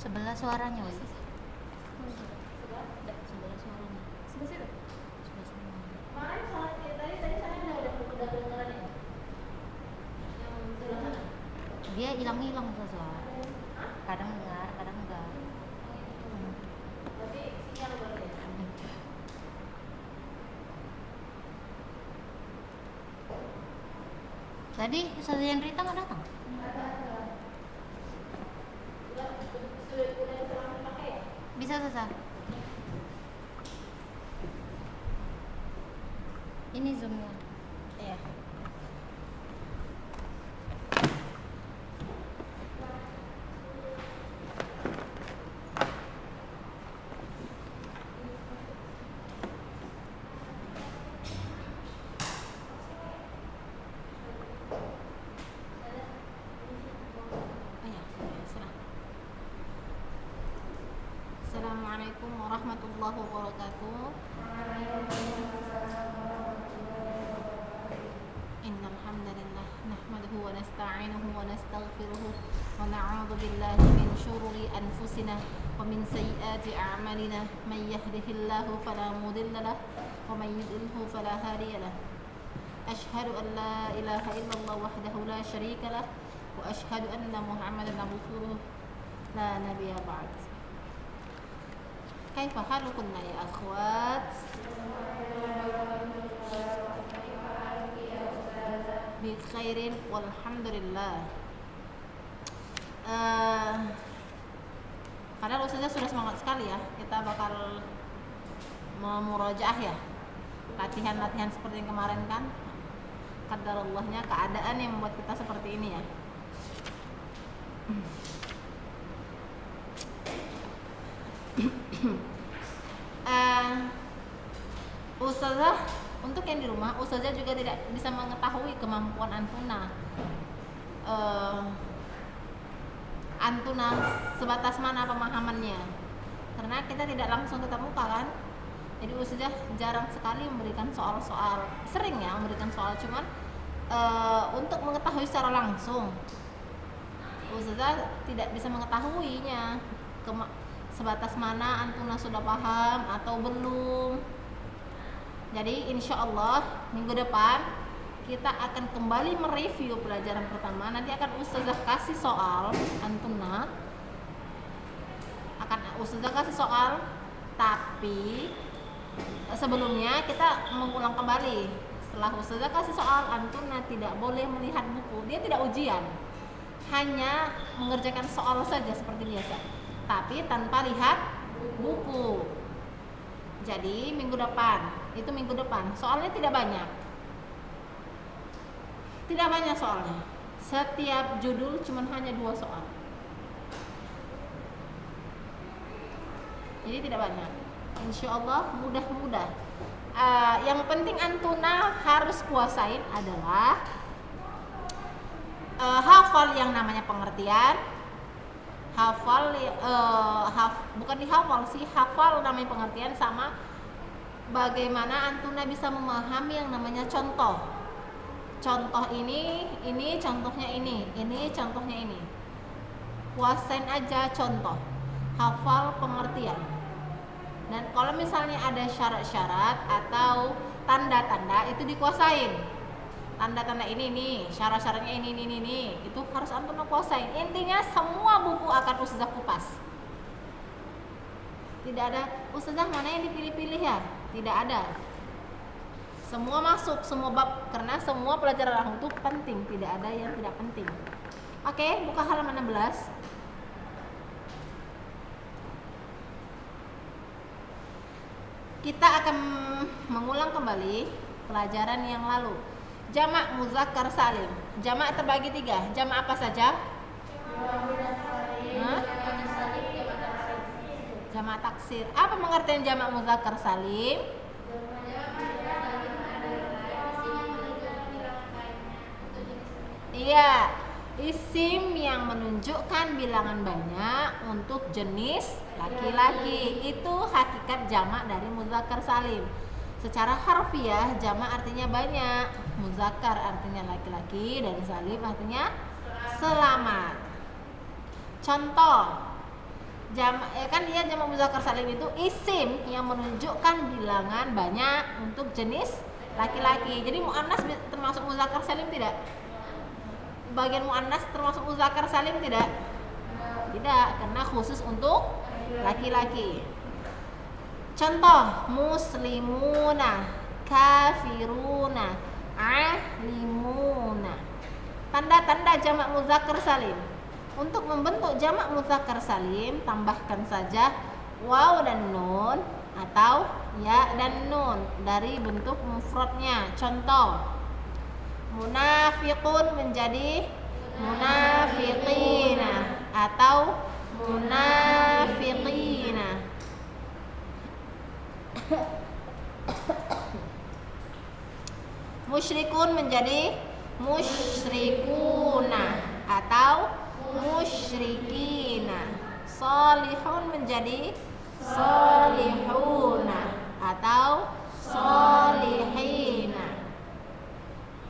Sebelah suaranya, Wi. Sebelah suaranya. Sebelah situ. Sebelah suaranya. Kemarin tadi saya udah kedengeran ya. Yang sebelah sana. Dia hilang-hilang suara. Kadang dengar, kadang enggak. Berarti sinyal baru ya. Tadi Ustaz Hendrita nggak datang? Sudah bisa langsung pakai ya? Bisa, Ustaz. Ini zoomnya. Iya. Assalamualaikum warahmatullahi wabarakatuh. Innal hamdalillah nahmaduhu wa nasta'inuhu wa nastaghfiruh wa na'udzu billahi min shururi anfusina wa min sayyiati a'malina may yahdihillahu fala mudilla lahu wa may yudlilhu fala hadiya lahu. Ashhadu an la ilaha illallah wahdahu la syarika lahu wa ashhadu anna Muhammadan abduhu la nabiyya ba'd. Kaifa halukunna ya akhwat? Bi khairin walhamdulillah. Padahal ustazah sudah semangat sekali ya. Kita bakal memurajaah ya. Latihan-latihan seperti yang kemarin kan. Qadarallahnya keadaan yang membuat kita seperti ini ya. Ustazah untuk yang di rumah, ustazah juga tidak bisa mengetahui kemampuan antuna. Antuna sebatas mana pemahamannya, karena kita tidak langsung tetap muka kan. Jadi ustazah jarang sekali memberikan soal-soal, sering ya memberikan soal, cuman untuk mengetahui secara langsung ustazah tidak bisa mengetahuinya sebatas mana antuna sudah paham atau belum. Jadi insya Allah minggu depan kita akan kembali mereview pelajaran pertama. Nanti akan ustazah kasih soal antuna, akan ustazah kasih soal, tapi sebelumnya kita mengulang kembali. Setelah ustazah kasih soal, antuna tidak boleh melihat buku. Dia tidak ujian, hanya mengerjakan soal saja seperti biasa, tapi tanpa lihat buku. Jadi minggu depan, itu minggu depan, soalnya tidak banyak soalnya. Setiap judul cuma hanya 2 soal, jadi tidak banyak. Insya Allah mudah-mudah. Yang penting antuna harus kuasain adalah hafal yang namanya pengertian, bukan dihafal sih, hafal namanya pengertian, sama bagaimana antuna bisa memahami yang namanya contoh. Contoh ini contohnya ini contohnya ini. Kuasain aja contoh, hafal pengertian. Dan kalau misalnya ada syarat-syarat atau tanda-tanda itu dikuasain. Tanda-tanda ini, syarat-syaratnya ini, itu harus antuna kuasain. Intinya semua buku akan ustazah kupas. Tidak ada ustazah mana yang dipilih-pilih ya, tidak ada. Semua masuk, semua bab, karena semua pelajaran itu penting, tidak ada yang tidak penting. Oke, buka halaman 16. Kita akan mengulang kembali pelajaran yang lalu. Jamak muzakkar salim. Jamak terbagi 3. Jamak apa saja? Jamak taksir. Apa pengertian jamak muzakkar salim? Iya, isim yang menunjukkan bilangan banyak untuk jenis laki-laki. Itu hakikat jamak dari muzakkar salim. Secara harfiah jamak artinya banyak, muzakkar artinya laki-laki, dan salim artinya selamat. Contoh, Kan dia jamak muzakkar salim itu isim yang menunjukkan bilangan banyak untuk jenis laki-laki. Jadi muannas termasuk muzakkar salim tidak? Bagian muannas termasuk muzakkar salim tidak? Tidak, karena khusus untuk laki-laki. Contoh, muslimuna, kafiruna, alimuna. Tanda-tanda jamak muzakkar salim. Untuk membentuk jamak muzakkar salim, tambahkan saja waw dan nun atau ya dan nun dari bentuk mufradnya. Contoh, munafiqun menjadi munafiqina atau munafiqina. Musyrikun menjadi musyrikuna atau musyrikina. Salihun menjadi salihuna atau salihina.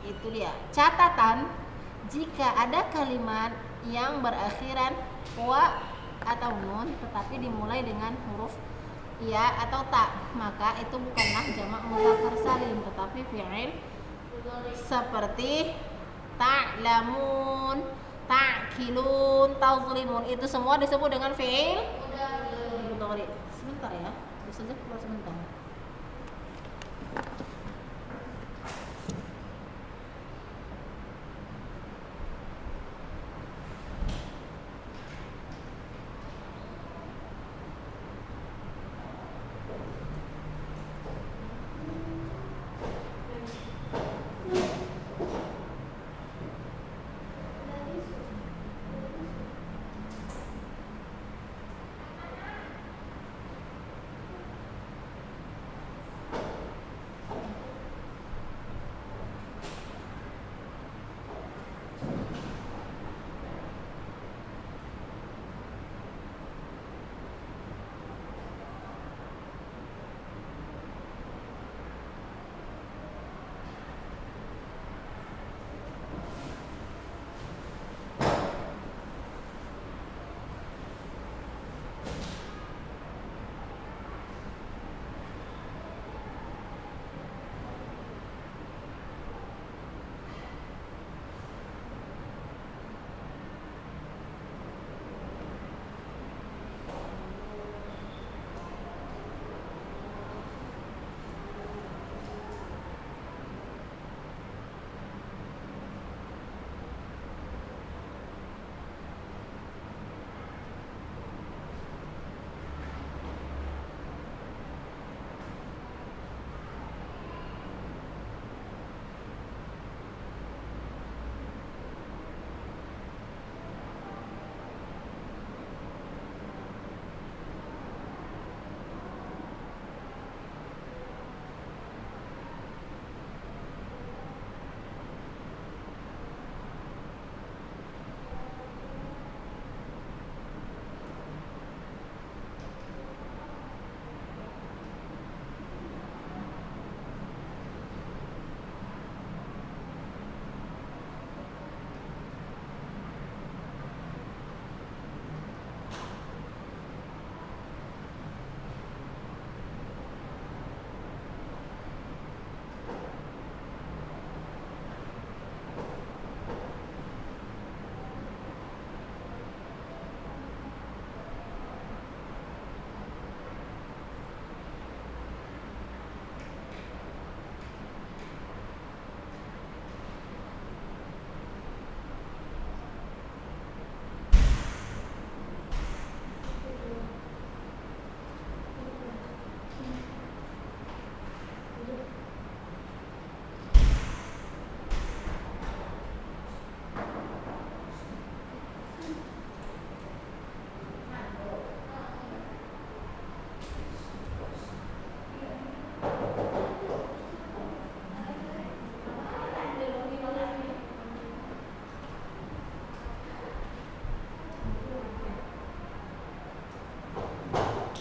Itu dia. Catatan, jika ada kalimat yang berakhiran wa atau nun tetapi dimulai dengan huruf ya atau ta, maka itu bukanlah jamak muzakkar salim tetapi fi'il seperti ta'lamun, ta'kilun, tazlimun. Itu semua disebut dengan fi'il mudhari. Sebentar ya, bisa saja keluar sebentar.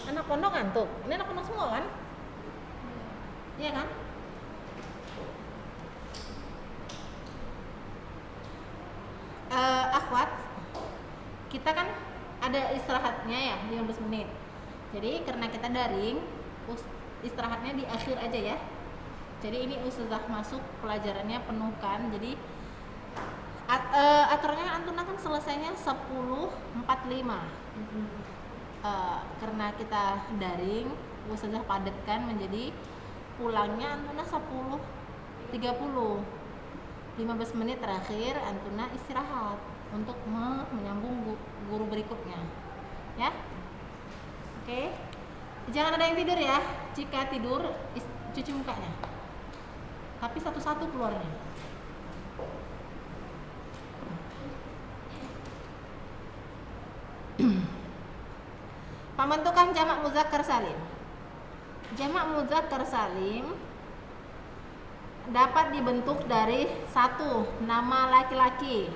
Anak pondok ngantuk. Ini anak pondok semua kan? Iya kan? Akhwat, kita kan ada ada istirahatnya ya 15 menit. Jadi karena kita daring, istirahatnya di akhir aja ya. Jadi ini ustazah masuk pelajarannya penuhkan. Jadi aturannya Antuna kan selesainya 10.45. Karena kita daring, ustazah padatkan menjadi pulangnya Antuna 10.30. 15 menit terakhir Antuna istirahat untuk menyambung guru berikutnya. Ya. Oke. Jangan ada yang tidur ya. Jika tidur cuci mukanya. Tapi satu-satu keluarnya. Pembentukan jamak muzakkar salim. Jamak muzakkar salim dapat dibentuk dari satu nama laki-laki.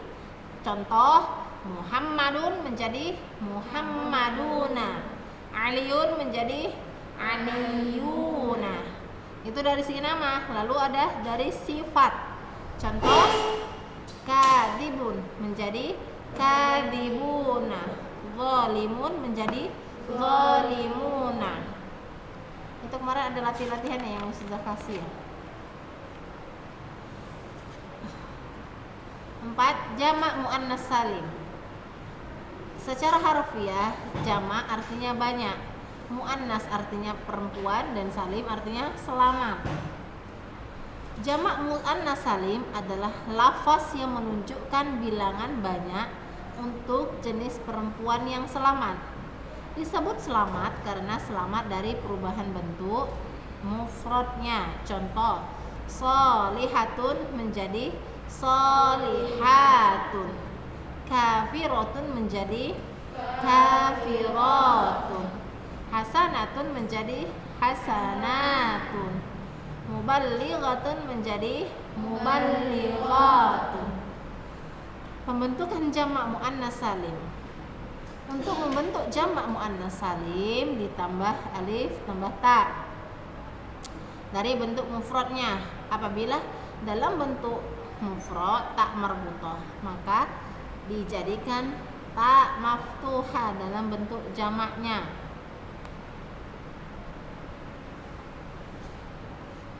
Contoh, Muhammadun menjadi Muhammaduna, Aliun menjadi Aliyuna. Itu dari segi nama. Lalu ada dari sifat. Contoh, kadibun menjadi kadibuna, zalimun menjadi zalimuna. Itu kemarin ada latihan yang sudah kasih ya. 4. Jamak muannas salim. Secara harfiah, jamak artinya banyak, muannas artinya perempuan, dan salim artinya selamat. Jamak muannas salim adalah lafaz yang menunjukkan bilangan banyak untuk jenis perempuan yang selamat. Disebut selamat karena selamat dari perubahan bentuk mufradnya. Contoh, sholihatun menjadi sholihatun, kafiratun menjadi kafiratun, hasanatun menjadi hasanatun, muballighatun menjadi muballighatun. Pembentukan jamak muannas salim. Untuk membentuk jamak muannas salim ditambah alif tambah ta dari bentuk mufradnya. Apabila dalam bentuk mufrad tak marbutah, maka dijadikan ta maftuha dalam bentuk jamaknya.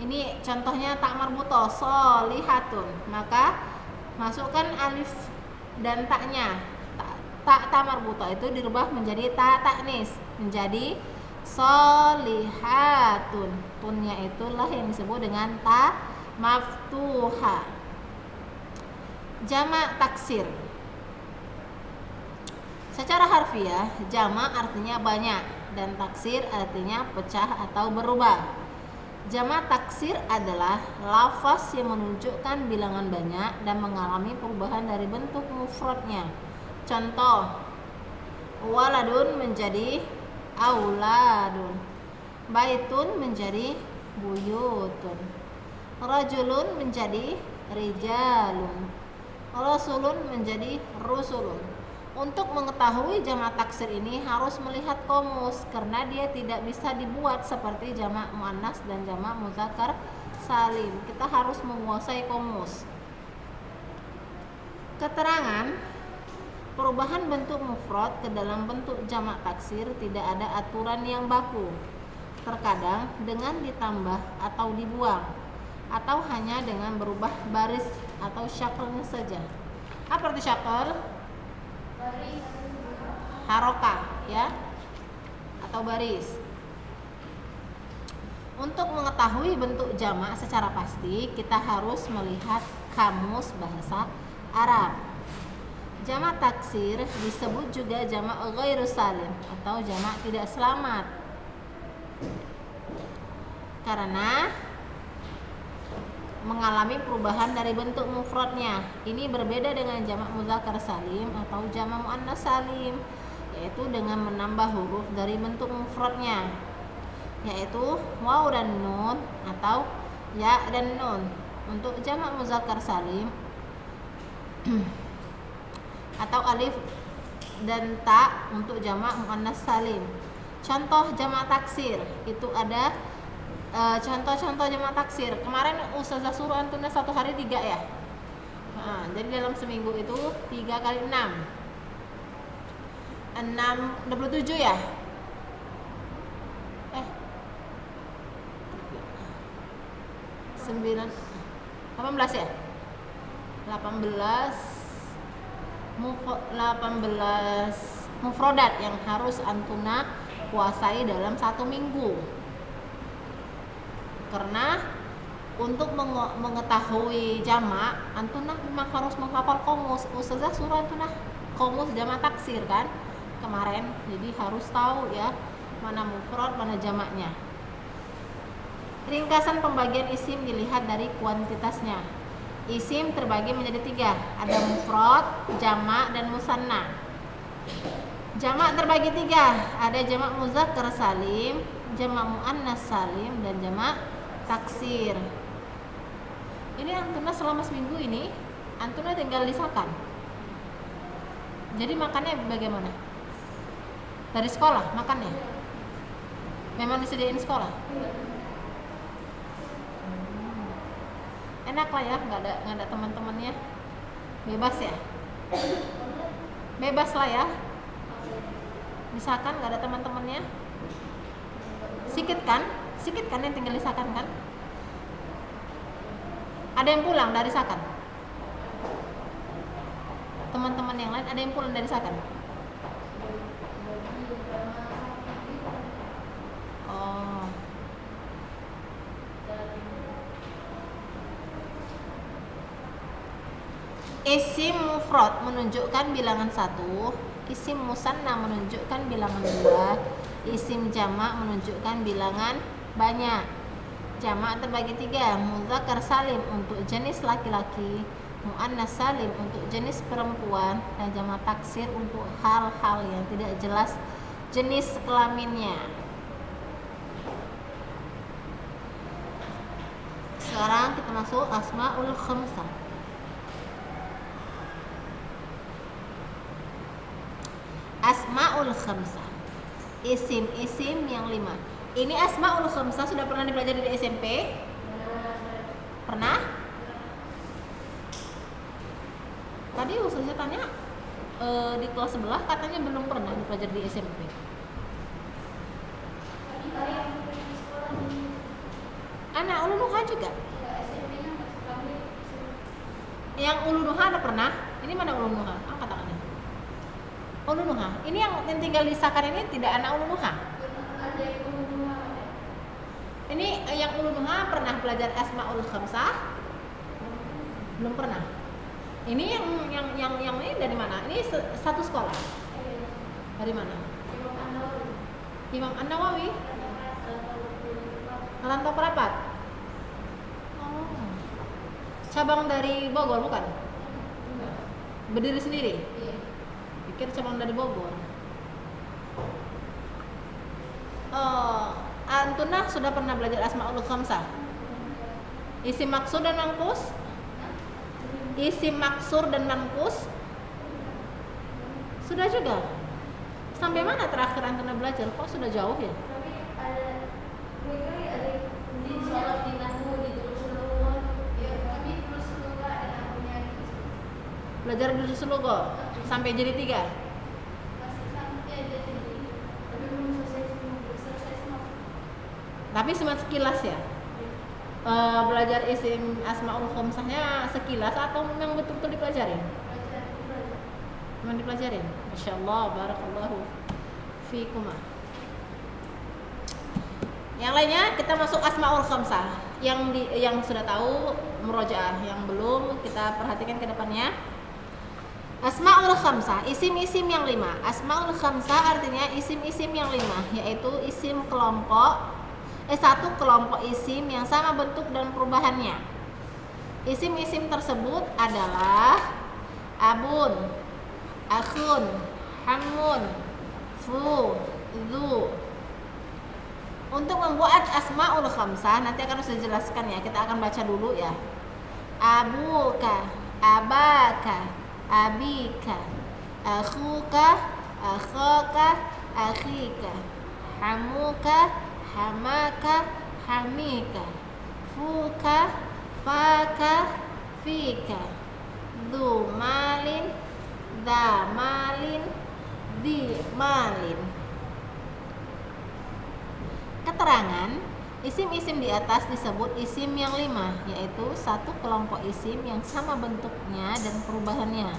Ini contohnya tak marbutah, sholihatun, maka masukkan alif dan taknya. Ta marbutah itu dirubah menjadi ta taknis, menjadi sholihatun. Tunnya itulah yang disebut dengan ta maftuha. Jamak taksir. Secara harfiah, jamak artinya banyak dan taksir artinya pecah atau berubah. Jamak taksir adalah lafaz yang menunjukkan bilangan banyak dan mengalami perubahan dari bentuk mufradnya. Contoh, waladun menjadi auladun, baitun menjadi buyutun, rajulun menjadi rijalun, rasulun menjadi rusulun. Untuk mengetahui jamak taksir ini harus melihat komus, karena dia tidak bisa dibuat seperti jamak muannas dan jamak muzakkar salim. Kita harus menguasai komus. Keterangan perubahan bentuk mufrad ke dalam bentuk jamak taksir tidak ada aturan yang baku. Terkadang dengan ditambah atau dibuang, atau hanya dengan berubah baris atau syaklnya saja. Apa arti syakl? Baris, harokah ya, atau baris. Untuk mengetahui bentuk jamak secara pasti, kita harus melihat kamus bahasa Arab. Jamak taksir disebut juga jamak ghairu salim atau jamak tidak selamat, karena mengalami perubahan dari bentuk mufradnya. Ini berbeda dengan jamak muzakkar salim atau jamak muannas salim, yaitu dengan menambah huruf dari bentuk mufradnya, yaitu waw dan nun atau ya dan nun. Untuk jamak muzakkar salim atau alif dan ta untuk jamak muannas salim. Contoh jamak taksir itu ada contoh-contoh jamak taksir. Kemarin ustazah suruh antuna 1 hari 3 ya. Jadi dalam seminggu itu 3 kali 6. 27 ya? 9 18 ya? 18 mufrodat yang harus antuna kuasai dalam 1 minggu. Karena untuk mengetahui jamak, antuna memang harus menghafal komus. Ustazah suruh antuna komus jamak taksir kan kemarin, jadi harus tahu ya mana mufrad mana jamaknya. Ringkasan pembagian isim dilihat dari kuantitasnya. Isim terbagi menjadi 3, ada mufrad, jamak, dan musanna. Jamak terbagi 3, ada jamak muzakkar salim, jamak muannas salim, dan jamak taksir. Ini antuna selama seminggu ini antuna tinggal lisakan. Jadi makannya bagaimana? Dari sekolah makannya? Memang disediain sekolah? Enak lah ya, nggak ada teman-temannya, bebas ya, bebas lah ya. Misalkan nggak ada teman-temannya, sikit kan yang tinggal lisakan kan. Ada yang pulang dari sakan, teman-teman yang lain ada yang pulang dari sakan. Oh, isim mufrad menunjukkan bilangan 1, isim musanna menunjukkan bilangan 2, isim jamak menunjukkan bilangan banyak. Jamak terbagi 3, muzakkar salim untuk jenis laki-laki, muannas salim untuk jenis perempuan, dan jamak taksir untuk hal-hal yang tidak jelas jenis kelaminnya. Sekarang kita masuk asmaul khamsah. Asmaul khamsah, isim-isim yang 5. Ini asmaul khamsah sudah pernah dipelajari di SMP? Pernah? Tadi ustaznya tanya di kelas sebelah katanya belum pernah dipelajari di SMP. Anak ulunuha juga? Yang ulunuha ada pernah? Ini mana ulunuha? Angkat tangannya. Ulunuha. Ini yang tinggal lisakan ini tidak anak ulunuha. Ini yang ulunuha pernah belajar asmaul khamsah? Belum pernah. Ini yang ini dari mana? Ini satu sekolah. Dari mana? Imam An-Nawawi. Rantau Perapat. Oh. Cabang dari Bogor bukan? Berdiri sendiri. Pikir cabang dari Bogor. Antuna sudah pernah belajar asmaul khamsah? Isim maksur dan manqus? Isim maksur dan manqus? Sudah juga? Sampai mana terakhir antuna belajar? Kok sudah jauh ya? Belajar dulu Sulugo sampai jadi 3. Tapi cuma sekilas ya. Belajar isim asmaul khamsahnya sekilas atau memang betul-betul dipelajarin? Memang dipelajarin. Masya Allah, barakallahu fikum. Yang lainnya kita masuk asmaul khamsah. Yang sudah tahu murojaah, yang belum kita perhatikan ke depannya. Asmaul khamsah, isim-isim yang 5. Asmaul khamsah artinya isim-isim yang 5, yaitu isim kelompok satu kelompok isim yang sama bentuk dan perubahannya. Isim-isim tersebut adalah abun, akhun, hamun, fu, dzu. Untuk membuat asmaul khamsah nanti akan saya jelaskan ya. Kita akan baca dulu ya. Abuka, abaka, abika, akhuka, akhaka, akhika, hamuka, hamaka, hamika, fuka, faka, fika, dzu malin, dza malin, di malin. Keterangan isim-isim di atas disebut isim yang 5, yaitu satu kelompok isim yang sama bentuknya dan perubahannya.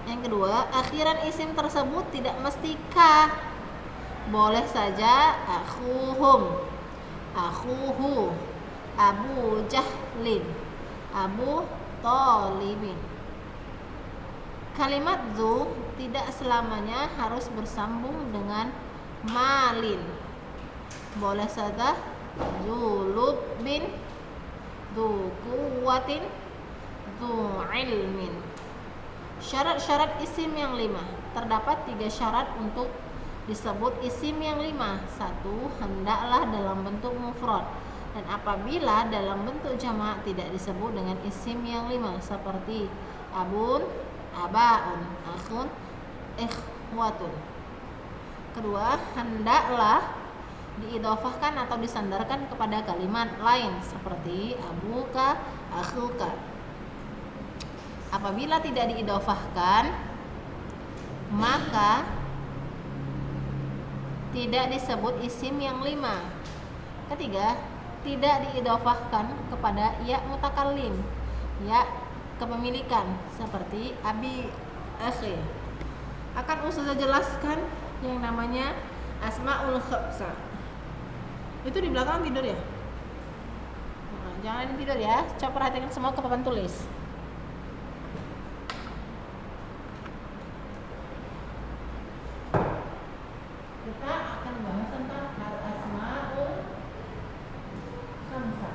Yang kedua, akhiran isim tersebut tidak mesti ka. Boleh saja akhuhum, akhuhu, Abu Jahlin, Abu Thalibin. Kalimat zu tidak selamanya harus bersambung dengan malin. Boleh saja zulub bin, zu kuwatin, zu ilmin. Syarat-syarat isim yang 5. Terdapat 3 syarat untuk disebut isim yang 5. 1. Hendaklah dalam bentuk mufrad, dan apabila dalam bentuk jamak tidak disebut dengan isim yang 5, seperti abun, abaun, akhun, ikhwatun. Kedua, hendaklah diidhofahkan atau disandarkan kepada kalimat lain seperti abuka, akhuka. Apabila tidak diidhofahkan, maka tidak disebut isim yang 5. Ketiga, tidak diidhofahkan kepada ya mutakallim, ya kepemilikan, seperti abi, akhi. Akan Ustazah jelaskan yang namanya asmaul khamsah. Itu di belakang tidur ya? Nah, jangan tidur ya. Coba perhatikan semua ke papan tulis. Kita akan bahas tentang al-asmaul khamsah.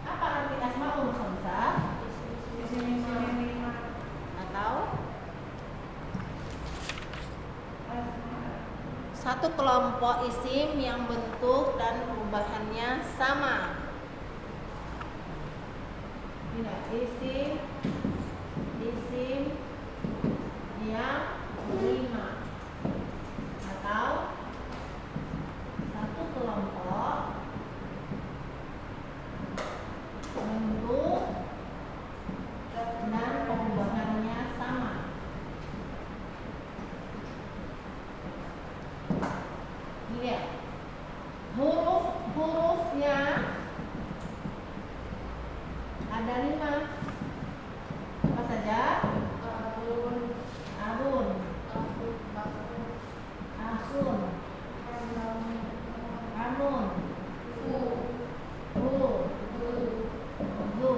Apa arti asmaul khamsah? Atau satu kelompok isim yang bentuk dan perubahannya sama. Tidak, isim yang 5, atau satu kelompok bentuk dan perubahannya sama. Ini ya, hurufnya ada 5. Apa saja? Abun, asun, anun, zu.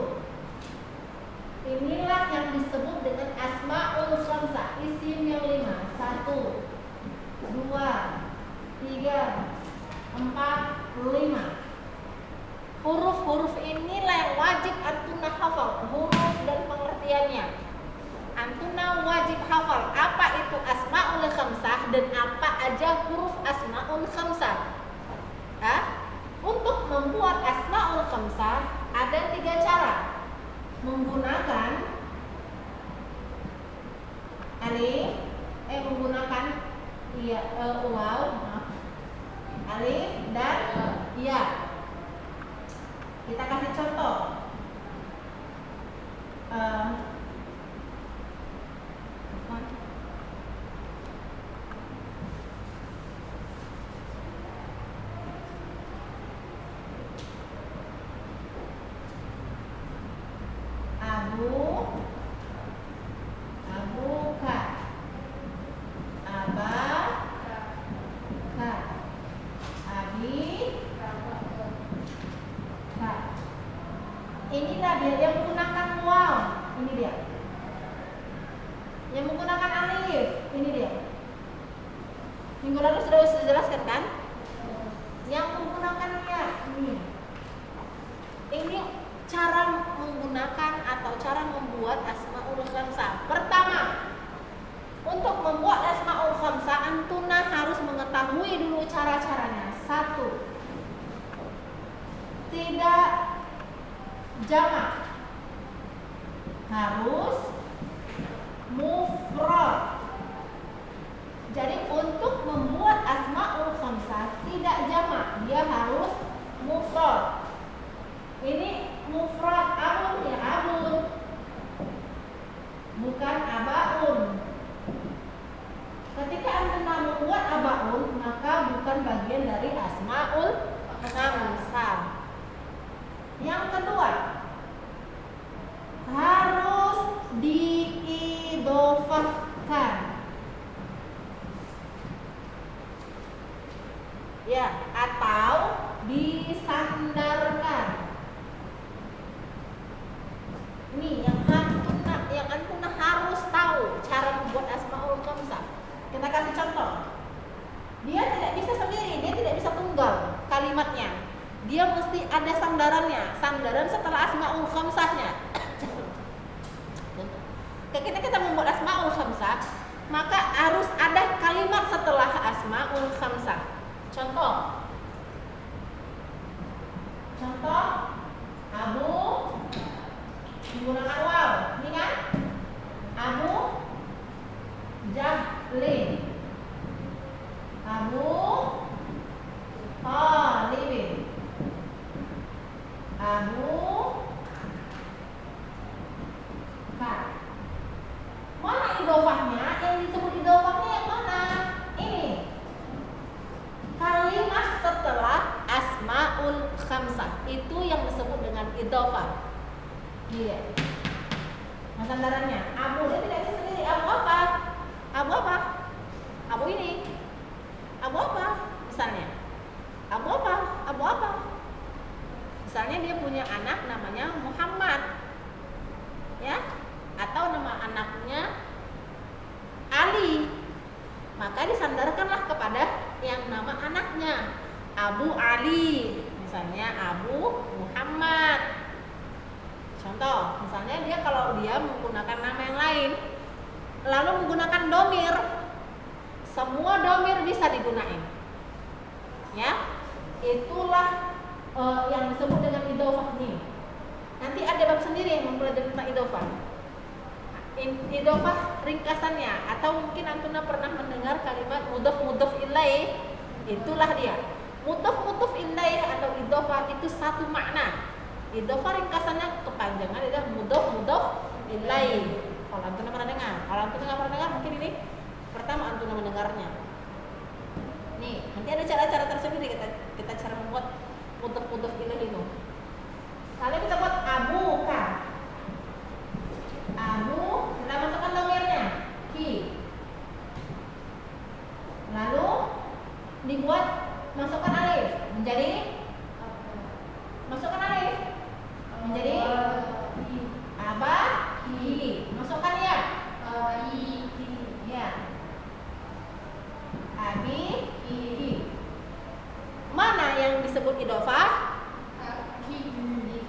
Inilah yang disebut dengan asmaul khamsah, isim yang 5. 1, 2, 3, 4, 5. Huruf-huruf inilah yang wajib antuna hafal, huruf dan pengertiannya. Antuna wajib hafal apa itu asmaul khamsah dan apa aja huruf asmaul khamsah. Untuk membuat asmaul khamsah ada 3 cara. Menggunakan menggunakan waw, alif dan ya. Kita kasih contoh. Abuka, abaka, abi, ka. Inilah dia yang menggunakan waw. Ini dia. Yang menggunakan alif. Ini dia. Minggu lalu sudah jelaskan kan? Yang menggunakan ya. Ini cara menggunakan atau cara membuat asmaul khamsah. Pertama, untuk membuat asmaul khamsah antuna harus mengetahui dulu cara-caranya. 1. Tidak jamak, harus mufrad. Jadi untuk membuat asmaul khamsah tidak jamak, dia harus mufrad. Ini mufrad abun ya abun, Ya, atau disandarkan. Ini yang antuna harus tahu cara membuat asmaul khamsah. Kita kasih contoh. Dia tidak bisa sendiri, dia tidak bisa tunggal kalimatnya. Dia mesti ada sandarannya, sandaran setelah asmaul khamsahnya. Kita membuat asmaul khamsah, maka harus ada kalimat setelah asmaul khamsah. Contoh Abu menggunakan waw, ini kan? Abu Jahlin, Abu Talibin, Abu Bakar. Mana idofahnya? Yang disebut idofahnya yang mana? Ini kalimat setelah asmaul khamsah, itu yang disebut dengan idofah. Iya. Nah, sandarannya Abu, dia tidak bisa sendiri. Abu apa? Abu apa? Abu ini. Abu apa? Misalnya. Abu apa? Abu apa? Misalnya dia punya anak namanya Muhammad. Ya? Atau nama anaknya Ali. Maka disandarkanlah kepada yang nama anaknya. Abu Ali. Misalnya Abu Muhammad. Contoh, misalnya dia kalau dia menggunakan nama yang lain, lalu menggunakan domir, semua domir bisa digunakan. Ya, itulah yang disebut dengan idofah ini. Nanti ada bab sendiri yang mempelajari tentang idofah. Idofah ringkasannya, atau mungkin antuna pernah mendengar kalimat mudhof ilaih, itulah dia. Mudhof ilaih atau idofah itu satu makna. Idofah ringkasannya kepanjangan adalah mudhof ilaih. Kalau antuna pernah dengar, kalau antuna nggak pernah dengar, mungkin ini pertama antuna mendengarnya. Nih, nanti ada cara-cara tersendiri kita cara membuat mudhof ilaih itu. Lalu kita buat abu kan. Abu, kita masukkan domirnya ki. Lalu dibuat masukkan alif menjadi masukkan alif menjadi aba ki. Masukkan ya ya abi ki. Mana yang disebut idofah?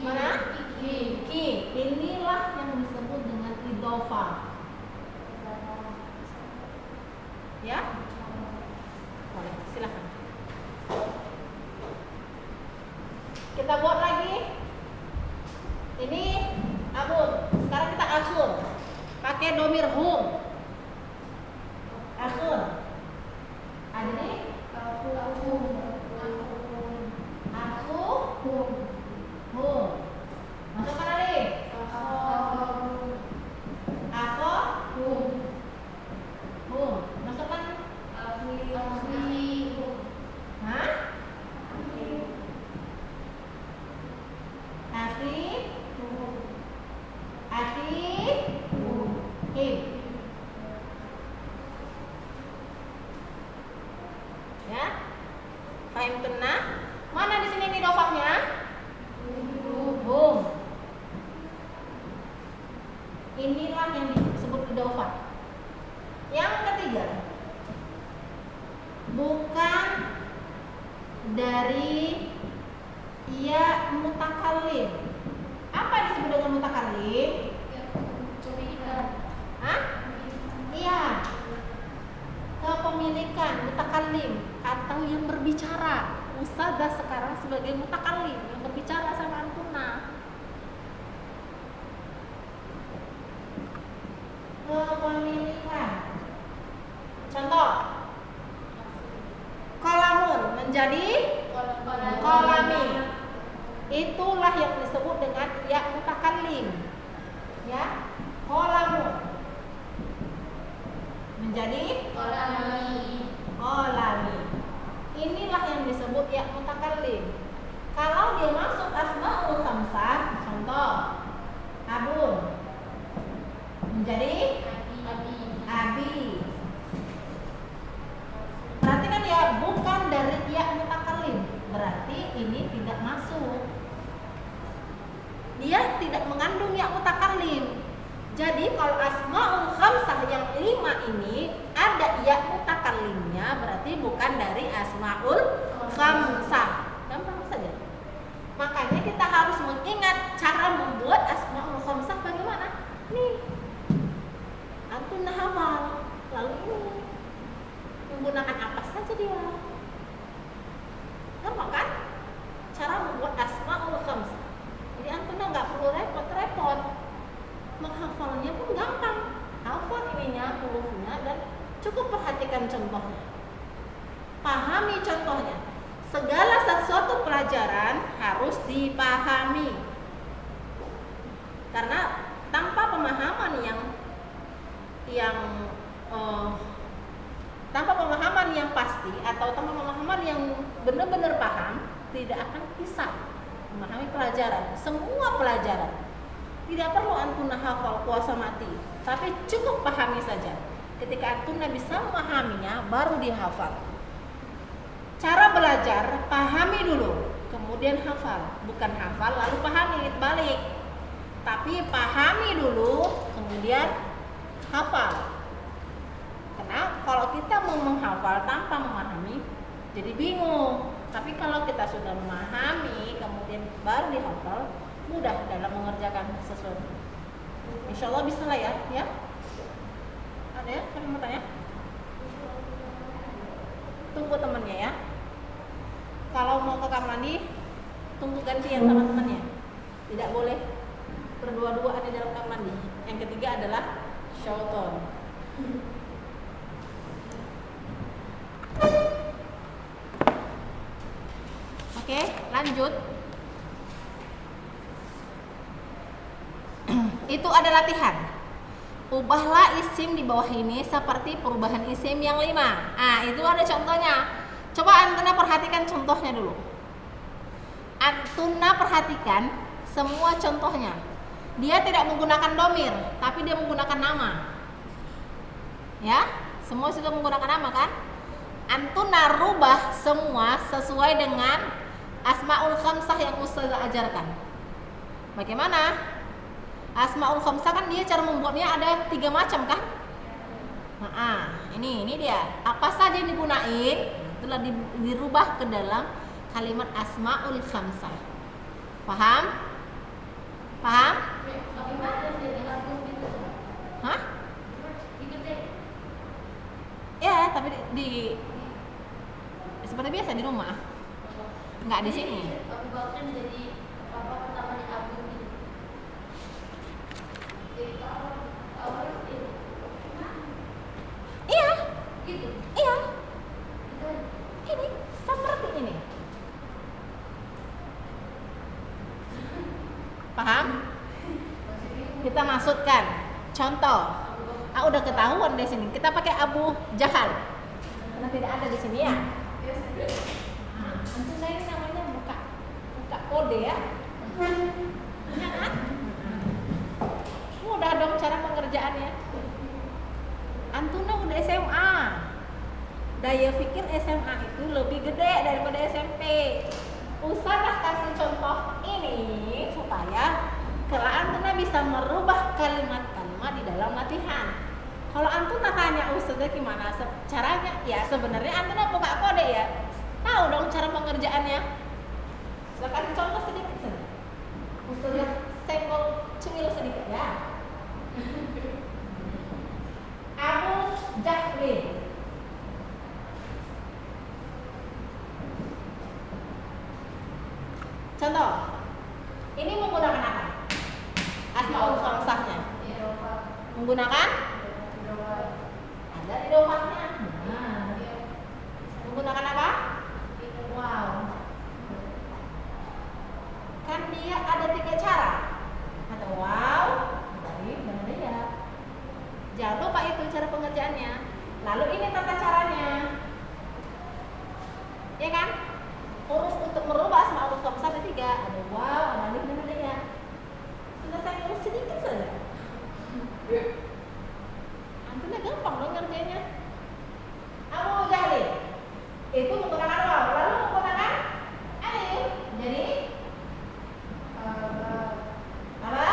Mana? Ki. Inilah yang disebut dengan idofah. Ya? Boleh, silakan. Kita buat lagi. Ini abun. Sekarang kita asun. Pakai domir hum. Asun. Ada nih? Aku. Hum. Masukkan alif. Aku. Hum. Masukkan hah? Him. Ya, faham kena? Mana di sini idofahnya? Hum. Inilah yang disebut idofah. Yang ketiga, bukan dari ya mutakallim. Apa disebut dengan mutakallim? Hah? Iya. Kepemilikan mutakallim atau yang berbicara. Ustadzah sekarang sebagai mutakallim yang berbicara sama antuna. Kepemilikan. Contoh. Kolamun menjadi kolami. Itulah yang disebut dengan ya mutakallim. Ya, kolamun menjadi kolami. Inilah yang disebut ya mutakallim. Kalau dia masuk asmaul khamsah, contoh abun menjadi abi. Perhatikan ya, bukan dari ya Jadi kalau asmaul khamsah yang 5 ini ada ya mutakallimnya, berarti bukan dari asmaul khamsah. Gampang saja. Makanya kita harus mengingat cara membuat asmaul khamsah bagaimana. Nih, antum hafal. Lalu ini menggunakan apa saja dia. Gampang kan? Cara membuat asmaul khamsah. Jadi antum nggak perlu repot-repot. Menghafalnya pun gampang. Hafal ininya, hurufnya, dan cukup perhatikan contohnya. Pahami contohnya. Segala sesuatu pelajaran harus dipahami. Karena tanpa pemahaman tanpa pemahaman yang pasti atau tanpa pemahaman yang benar-benar paham, tidak akan bisa memahami pelajaran, semua pelajaran. Tidak perlu antum hafal kuasa mati, tapi cukup pahami saja. Ketika antum bisa memahaminya, baru dihafal. Cara belajar, pahami dulu, kemudian hafal. Bukan hafal lalu pahami balik, tapi pahami dulu, kemudian hafal. Karena kalau kita mau menghafal tanpa memahami, jadi bingung. Tapi kalau kita sudah memahami, kemudian baru dihafal, mudah dalam mengerjakan sesuatu. Insya Allah bisa lah ya. Ada ya? Siapa mau tanya? Tunggu temannya ya. Kalau mau ke kamar mandi, tunggu gantian sama temannya. Tidak boleh berdua-duaan di dalam kamar mandi. Yang ketiga adalah syaitan. Oke, lanjut. Itu ada latihan. Ubahlah isim di bawah ini seperti perubahan isim yang 5. Itu ada contohnya. Coba Antuna perhatikan contohnya dulu. Antuna perhatikan semua contohnya. Dia tidak menggunakan domir, tapi dia menggunakan nama. Ya, semua sudah menggunakan nama kan? Antuna rubah semua sesuai dengan asmaul khamsah yang Ustazah ajarkan. Bagaimana? Asmaul khamsah kan dia cara membuatnya ada 3 macam kan? Ini dia. Apa saja yang digunain itulah dirubah ke dalam kalimat asmaul khamsah. Paham? Paham? Hah? Ya, tapi di seperti biasa di rumah. Enggak di sini. Iya. Gitu. Iya. Ini seperti ini. Paham? Kita maksudkan contoh. Udah ketahuan di sini. Kita pakai Abu Jahal. Karena tidak ada di sini ya. Antuna ini namanya buka kode ya. Ya kan? Mudah dong cara pengerjaannya. Antuna udah SMA. Daya pikir SMA itu lebih gede daripada SMP. Usahlah kasih contoh ini supaya kelak Antuna bisa merubah kalimat-kalimat di dalam latihan. Kalau Antuna tanya Ustazah gimana caranya, ya sebenarnya Antuna buka kode ya. Tahu dong cara pengerjaannya. Saya kasih contoh sedikit saja. Ustazah senggol cemil sedikit ya. Abu Jahli. Contoh. Ini menggunakan apa? Asmaul khamsahnya. Menggunakan? Ada idofahnya. Menggunakan apa? Wow. Kan dia ada 3 cara. Ada wow, dari benar ya. Jangan lupa itu cara pengerjaannya. Lalu ini tata caranya. Ya kan? Urus untuk merubah asmaul khamsah ada 3. Ada wow, ada alif dan ada ya. Sudah saya urus sedikit saja. Antuna gampang dong ngerjainnya. Abu Jahli itu menggunakan wow, lalu menggunakan alif. Jadi apa?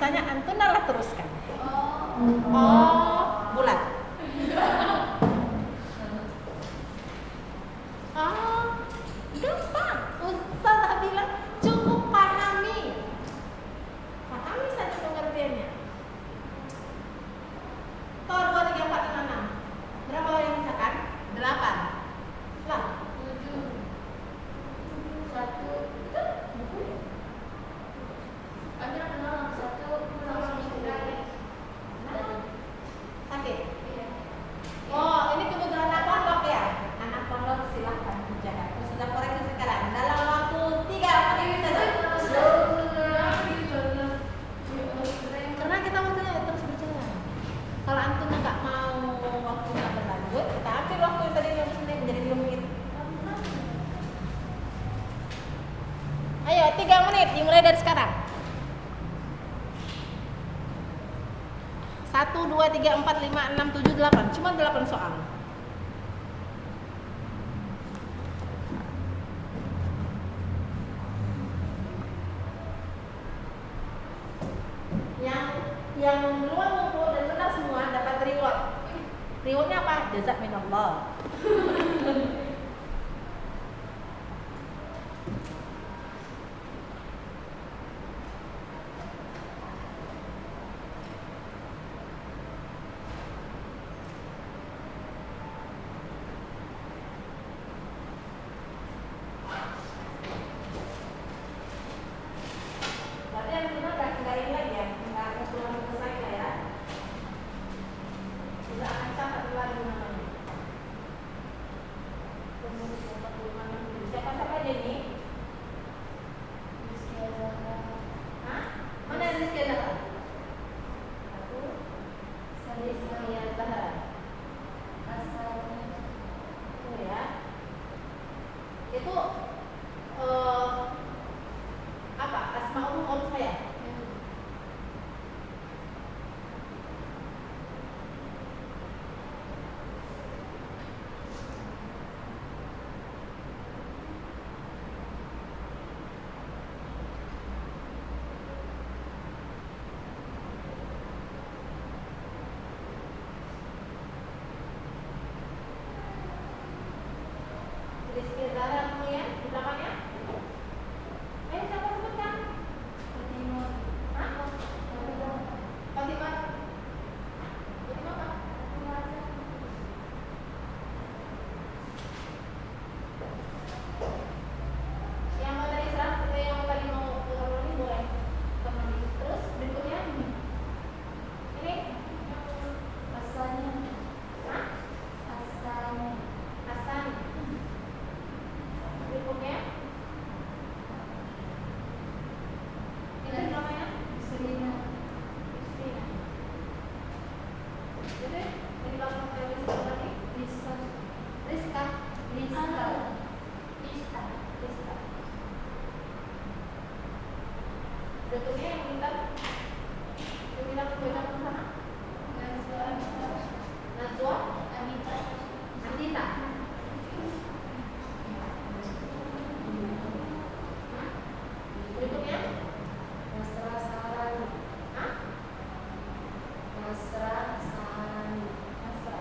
sisanya Antuna lah teruskan. Oh, bulat. Oh, gampang. Ustazah bilang cukup pahami saja pengertiannya. Toh 2, 3, 4, 5, 6. Berapa yang misalkan? 8. Lah, 7. 1. Betul? Betul. Ada 0, 1, 0, sakit? Oh, ini kebetulan anak pondok ya? Anak pondok silahkan kerjakan. Sudah koreksi sekarang. Dalam waktu 3 menit saja. Karena kita waktunya terus berjalan. Kalau antum nggak mau waktunya berlanjut, kita ambil waktu yang tadi 15 menit menjadi 2 menit. Ayo 3 menit dimulai dari sekarang. 1, 2, 3, 4, 5, 6, 7, 8. Cuma 8 soal. Yang duluan ngumpul dan benar semua dapat reward. Rewardnya apa? Jazak minallah. Berarti yang benar nggak ini lagi ya, nggak keseluruhan selesai lah ya. Sudah akan catat lagi namanya. Siapa aja nih? Hah? Mana Rizky Zahra? Aku Rizky Zahra. Oh ya. Itu apa? Asmaul om saya. Rizky Zahra kemudian di belakangnya. Siapa sebutkan? Fatimah. Hah? Fatimah. Fatimah apa? Yang mau tadi yang tadi mau ini boleh. Terus berikutnya ini asalnya. Hah? Hasan. Berikutnya ini namanya Serina. Jadi ini belakang saya lagi Rizka. Berikutnya yang bilang sana. Najwa. Andita. Berikutnya Nasra Sarani. Hah? Nasra Sarani. Nasra.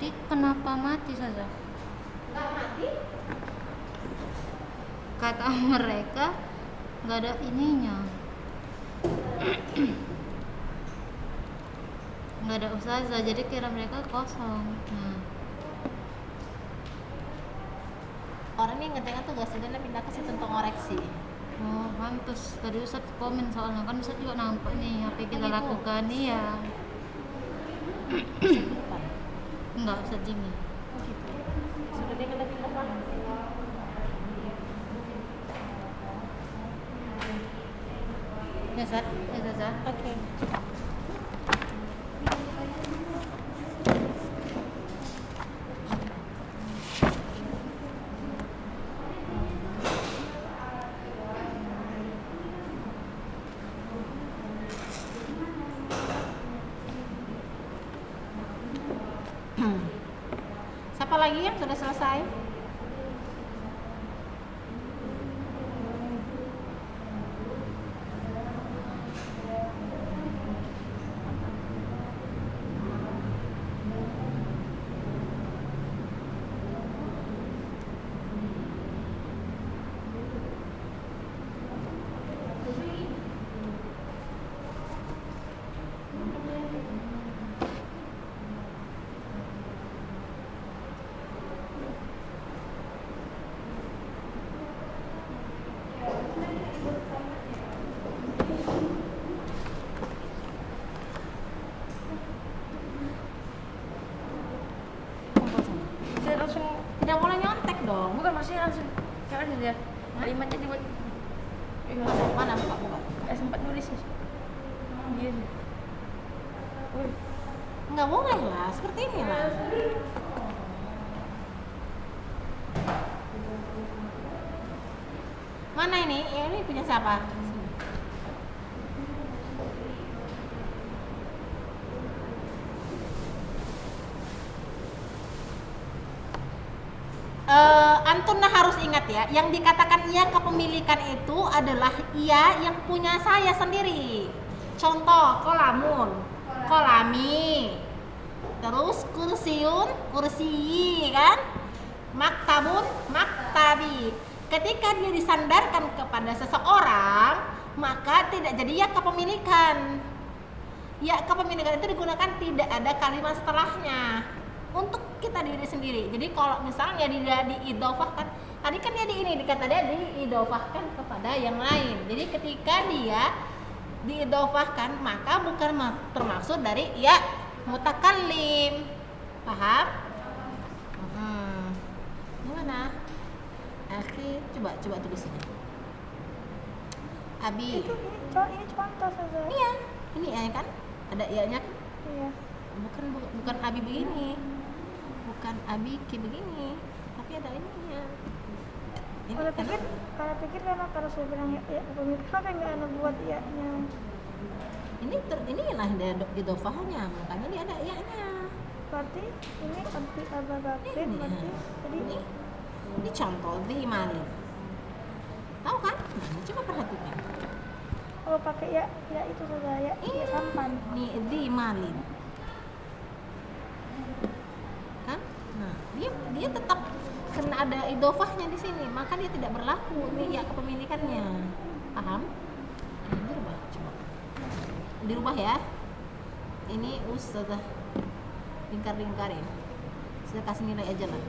Jadi kenapa mati saja? Nggak mati? Kata mereka nggak ada ininya. Nggak ada ustazah, jadi kira mereka kosong. Nah, Orang ini ngerjain tugas dan pindah ke situ untuk ngoreksi. oh pantas tadi Ustaz komen soalnya kan Ustaz juga nampak nih apa yang kita gitu? lakukan nih ya. Depan. Enggak Ustaz Jimmy. Oh gitu. Sudah dia pindah Pak. Ya Ustaz, ya Ustazah. Oke. Siapa lagi yang sudah selesai? Saya langsung, Tidak boleh nyontek dong. bukan maksudnya langsung kayak ada dia kalimatnya dibuat Mana buka? sempat nulis sih. Iya. Woi, Nggak boleh lah, seperti ini lah. Mana ini? Ini punya siapa? Antuna harus ingat ya, yang dikatakan ia kepemilikan itu adalah ia yang punya saya sendiri. Contoh, kolamun, kolami, terus kursiun, kursi kan, maktabun, maktabi. Ketika dia disandarkan kepada seseorang, maka tidak jadi ya kepemilikan. Ya kepemilikan itu digunakan tidak ada kalimat setelahnya untuk kita diri sendiri. Jadi kalau misalnya dia diidofahkan, tadi kan dia ini dikata dia diidofahkan kepada yang lain. Jadi ketika dia diidofahkan maka bukan termaksud dari ya mutakallim. Paham? Gimana? Akhi, coba tulis ini. Abi. itu ini contoh saja. Iya, ini ya kan? Ada iya-nya kan? Iya. Bukan Abi begini. Bukan Abi kayak begini. Tapi ada ininya. Ini Kalau karena- pikir kalau saya bilang ya pemilik kenapa nggak ada buat iya-nya? ini lah dia idofahnya, makanya dia ada iya-nya. Berarti ini anti ababakrin Ini, berarti jadi ini contoh di Mali. Tahu kan? Nah, coba perhatikan. kalau pakai ya itu saja ya sampan. Nih di Mali. Kan? Nah, dia tetap karena ada idofahnya di sini, maka dia tidak berlaku ini ya kepemilikannya. Paham? Ini dirubah, coba. Dirubah ya. Ini ustazah lingkar-lingkarin. Sudah kasih nilai aja lah.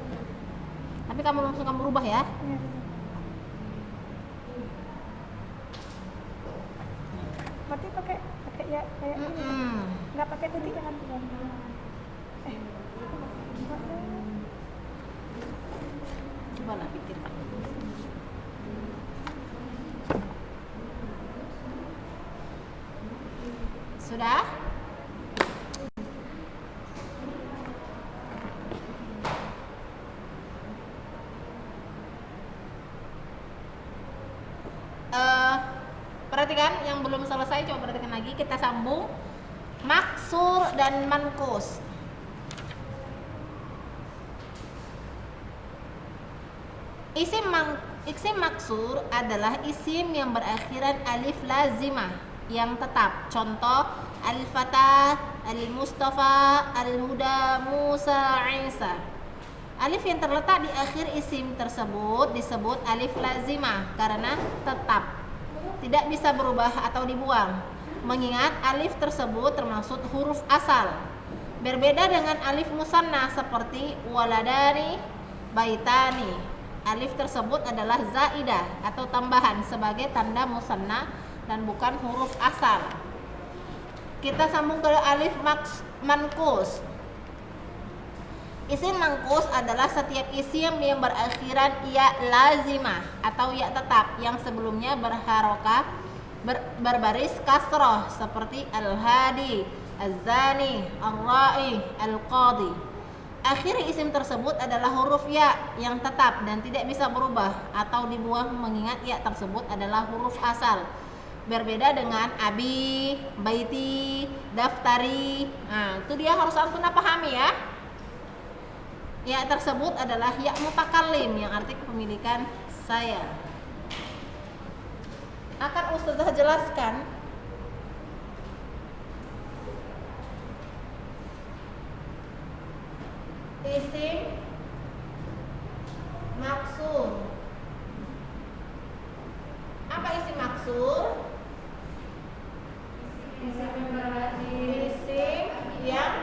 Tapi langsung kamu rubah ya. Iya. Berarti pakai ya kayak ini. Mm-mm. Nggak pakai titik kan? Coba lah pikirkan. Sudah? Perhatikan yang belum selesai, coba perhatikan lagi. Kita sambung maksur dan mankus. Isim maksur adalah isim yang berakhiran alif lazimah yang tetap. Contoh al-fatah, Al-Mustafa, Al-Huda, Musa, Isa. Alif yang terletak di akhir isim tersebut disebut alif lazimah karena tetap, tidak bisa berubah atau dibuang. Mengingat alif tersebut termasuk huruf asal. Berbeda dengan alif musanna seperti waladani, baitani. Alif tersebut adalah zaidah atau tambahan sebagai tanda musanna dan bukan huruf asal. Kita sambung ke alif manqus. Isim manqus adalah setiap isim yang berakhiran ya lazimah atau ya tetap yang sebelumnya berharokah berbaris kasroh seperti al-hadi, az-zani, ar-ra'i, al-qadi. Akhir isim tersebut adalah huruf ya yang tetap dan tidak bisa berubah atau dibuang mengingat ya tersebut adalah huruf asal. Berbeda dengan abi, baiti, daftari. Nah, itu dia harus antuna pahami ya. Ya tersebut adalah ya mutakallim yang arti kepemilikan saya. Akan ustazah jelaskan isim maksur. Apa isim maksur? Isim yang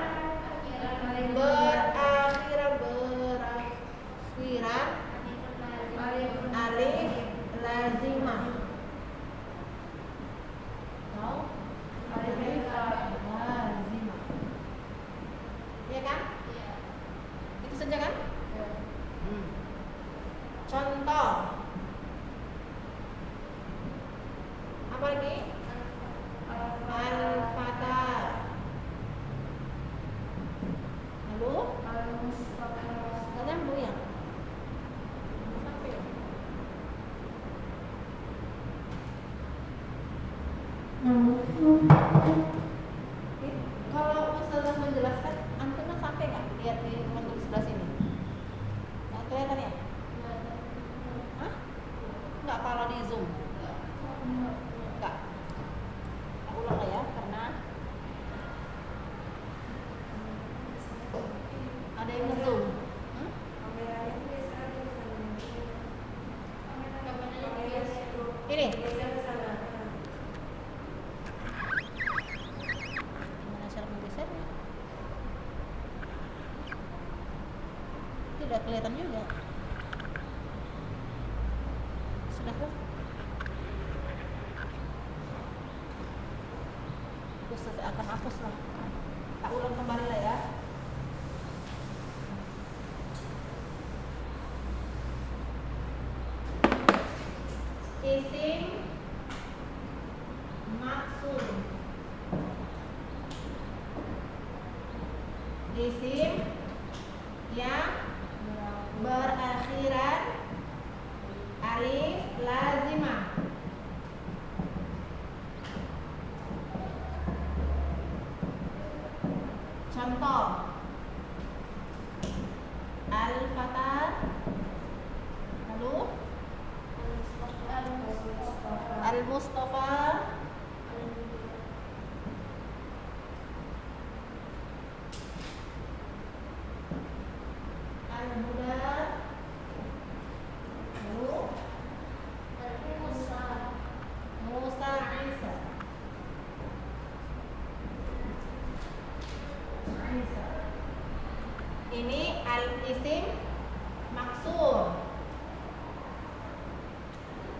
berakhiran alif lazimah. Alif lazimah. Ya kan? Itu saja kan? Contoh. Apa lagi? Al-Fata. Lalu? Kalian bu ya? Sampai ya? Kalau ustazah menjelaskan, antum sampai nggak lihat di untuk sebelah sini? Nggak kelihatan ya? Hah? Nggak kalau di zoom? Nggak. Kita ulang lah ya, karena ada yang nge-zoom. Ini. Gimana cara menggesernya? Tidak kelihatan juga. Sudahlah. Ustaz akan hapus lah. Tak ulang kembali lah ya. Isim maksur. Isim yang berakhiran alif lazimah. Contoh al-fatah, lalu al-mustafa, al-huda, lalu Musa, Isa. Ini al-isim maksur.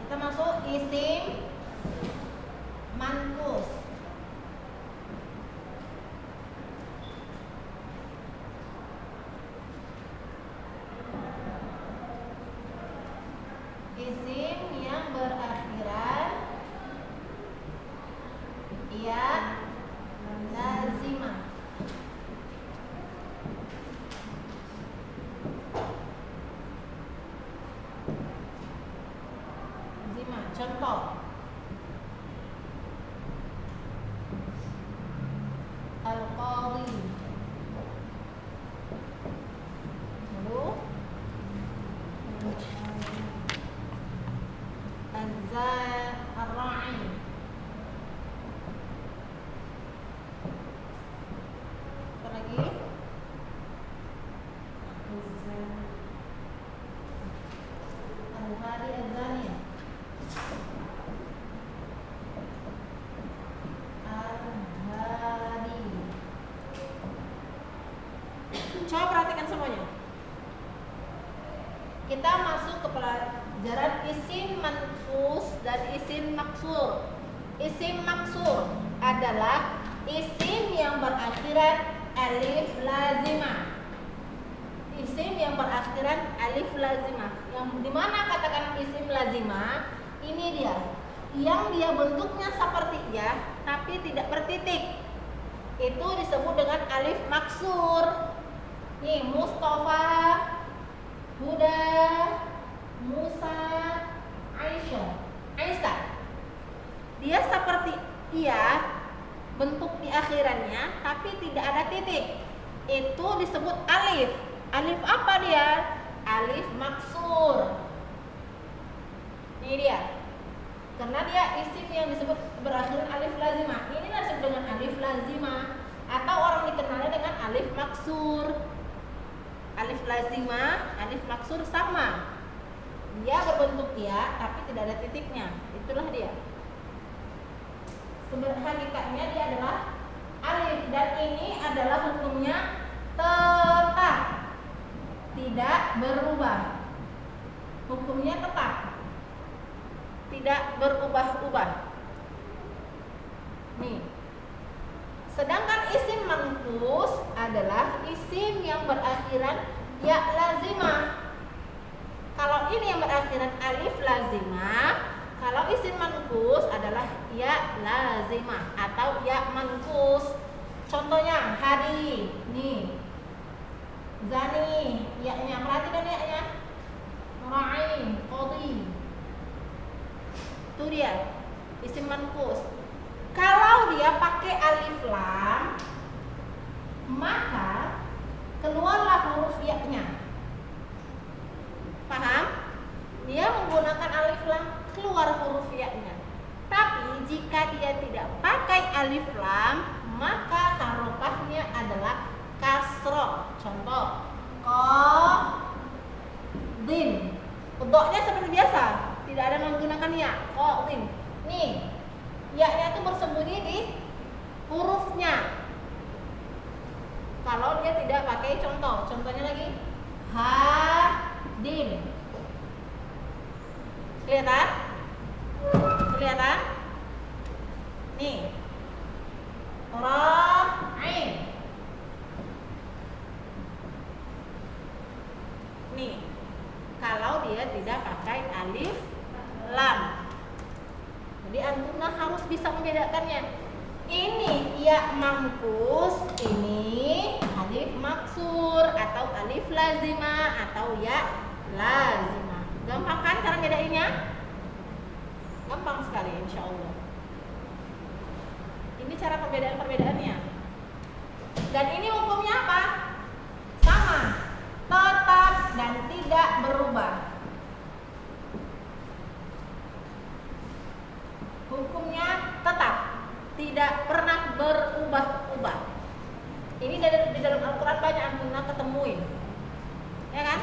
Kita masuk isim manqus. Isim yang berakhiran ya lazimah. Contoh al-qadhi, lalu ar-ra'i, kita masuk ke pelajaran isim manqus dan isim maksur. Isim maksur adalah isim yang berakhiran alif lazimah. Isim yang berakhiran alif lazimah. Yang dimana katakan isim lazimah, ini dia. Yang dia bentuknya seperti ya, tapi tidak bertitik. Itu disebut dengan alif maksur. Nih, Mustafa, Huda, Musa, Aisyah. Dia seperti iya, bentuk di akhirannya, tapi tidak ada titik. Itu disebut alif. Alif apa dia? Alif maksur. Ini dia. Karena dia isim yang disebut berakhir alif lazimah. Ini disebut dengan alif lazimah atau orang dikenalnya dengan alif maksur. Alif lazimah, alif maksur sama. Dia berbentuk ya, tapi tidak ada titiknya. Itulah dia. Sebenarnya hakikatnya dia adalah alif dan ini adalah hukumnya tetap, tidak berubah. Hukumnya tetap, tidak berubah-ubah. Nih. Sedangkan isim manqus adalah isim yang berakhiran ya lazimah. Kalau ini yang berakhiran alif lazimah, kalau isim manqus adalah ya lazimah atau ya manqus. Contohnya Hadi, nih. Zani, ya-nya, perhatikan ya-nya. Ra'i, Qadi. Itu dia isim manqus. Kalau dia pakai alif lam, maka keluarlah huruf ya-nya. Paham? Dia menggunakan alif lam, keluar huruf ya-nya. Tapi jika dia tidak pakai alif lam, maka harokahnya adalah kasroh. Contoh, qadin. Kodoknya seperti biasa, tidak ada menggunakan ya. Qadin. Nih, ya-nya itu bersembunyi di hurufnya. Kalau dia tidak pakai contoh, contohnya lagi hadin. Kelihatan? Kelihatan? Nih. Ra'in. Nih. Kalau dia tidak pakai alif lam. Jadi antum harus bisa membedakannya. Ini ya manqus, ini alif maksur atau alif lazimah atau ya lazimah. Gampang kan cara bedainnya? Gampang sekali insya Allah. Ini cara perbedaan-perbedaannya. Dan ini hukumnya apa? Sama, tetap dan tidak berubah. Hukumnya tetap, tidak pernah berubah-ubah. Ini di dalam Al-Quran banyak antuna ketemuin, ya kan?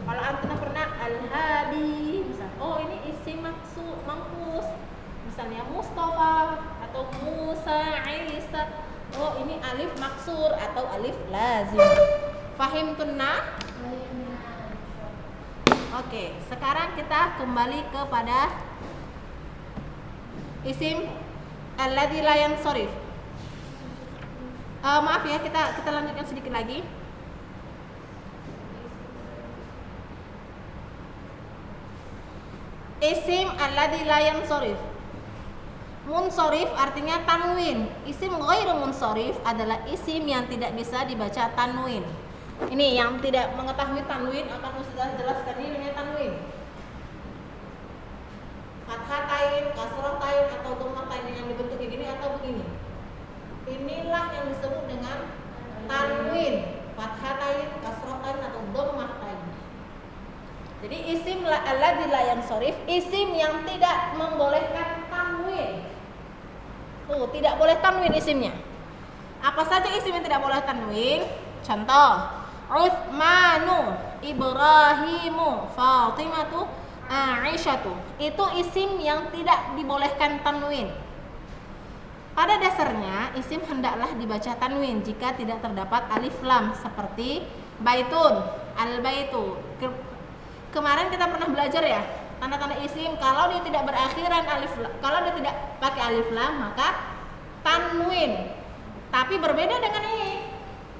Kalau antuna pernah Al-Hadi, misalnya, oh ini isim manqus, misalnya Mustafa atau Musa, Isa, oh ini alif maksur atau alif lazim. Fahim tunna? Oke, sekarang kita kembali kepada isim alladzi la yansharif. Maaf ya, kita lanjutkan sedikit lagi. Isim alladzi la yansharif. Munsharif artinya tanwin. Isim ghairu munsharif adalah isim yang tidak bisa dibaca tanwin. Ini yang tidak mengetahui tanwin akan Ustazah jelaskan ini namanya tanwin. Fathatain, kasratain atau dhammatain yang dibentuk begini atau begini. Inilah yang disebut dengan tanwin. Fathatain, kasratain atau dhammatain. Jadi isim alladzi la yansharif, isim yang tidak membolehkan tanwin. Tidak boleh tanwin isimnya. Apa saja isim yang tidak boleh tanwin? Contoh, Utsmanu, Ibrahimu, Fatimatu, Aisyatu. Itu isim yang tidak dibolehkan tanwin. Pada dasarnya isim hendaklah dibaca tanwin jika tidak terdapat alif lam seperti baitun, al-baitu. Kemarin kita pernah belajar ya, tanda-tanda isim kalau dia tidak berakhiran alif, kalau dia tidak pakai alif lam maka tanwin. Tapi berbeda dengan ini,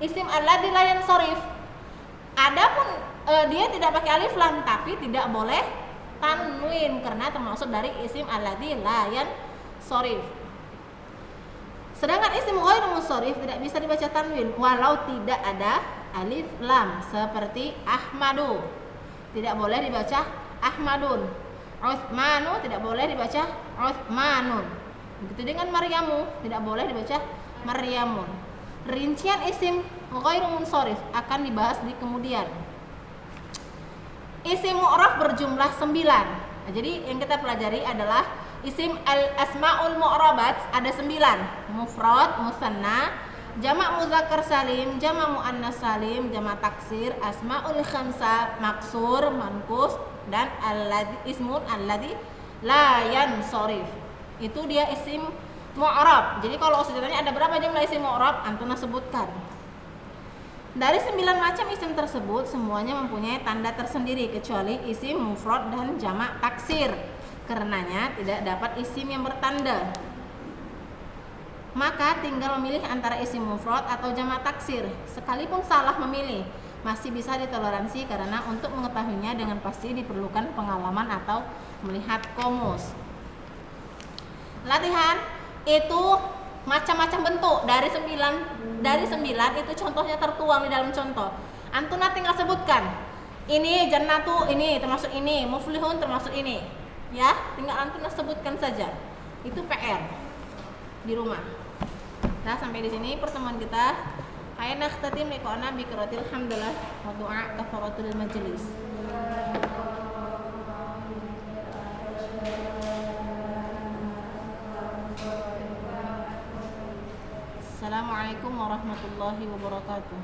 isim alladzi la yansharif. Adapun dia tidak pakai alif lam tapi tidak boleh tanwin karena termasuk dari isim alladzi la yansharif. Sedangkan isim ghairu munsharif tidak bisa dibaca tanwin walau tidak ada alif lam, seperti Ahmadu tidak boleh dibaca Ahmadun, Utsmanu tidak boleh dibaca Utsmanun. Begitu dengan Maryamu tidak boleh dibaca Maryamun. Rincian isim ghairu munsharif akan dibahas di kemudian. Isim mu'rab berjumlah 9. Nah, jadi yang kita pelajari adalah isim al-asmaul mu'rabat ada 9. Mufrad, musanna, jamak muzakkar salim, jamak muannas salim, jamak taksir, asmaul khamsah, maksur, manqus, dan ismun alladzi la yansharif. Itu dia isim mu'rab. Jadi kalau ditanya ada berapa jumlah isim mu'rab, antuna sebutkan. Dari 9 macam isim tersebut semuanya mempunyai tanda tersendiri kecuali isim mufrad dan jamak taksir. Karenanya tidak dapat isim yang bertanda. Maka tinggal memilih antara isim mufrad atau jamak taksir. Sekalipun salah memilih, masih bisa ditoleransi karena untuk mengetahuinya dengan pasti diperlukan pengalaman atau melihat komus. Latihan itu macam-macam bentuk dari 9 itu contohnya tertuang di dalam contoh. Antuna tinggal sebutkan. Ini jannatu ini termasuk ini, muflihun termasuk ini. Ya, tinggal antuna sebutkan saja. Itu PR di rumah. Nah, sampai di sini pertemuan kita. Ayo nakhtatim liqa'ana bi qiraatil hamdalah wa du'a kafaratul majlis. Assalamualaikum warahmatullahi wabarakatuh.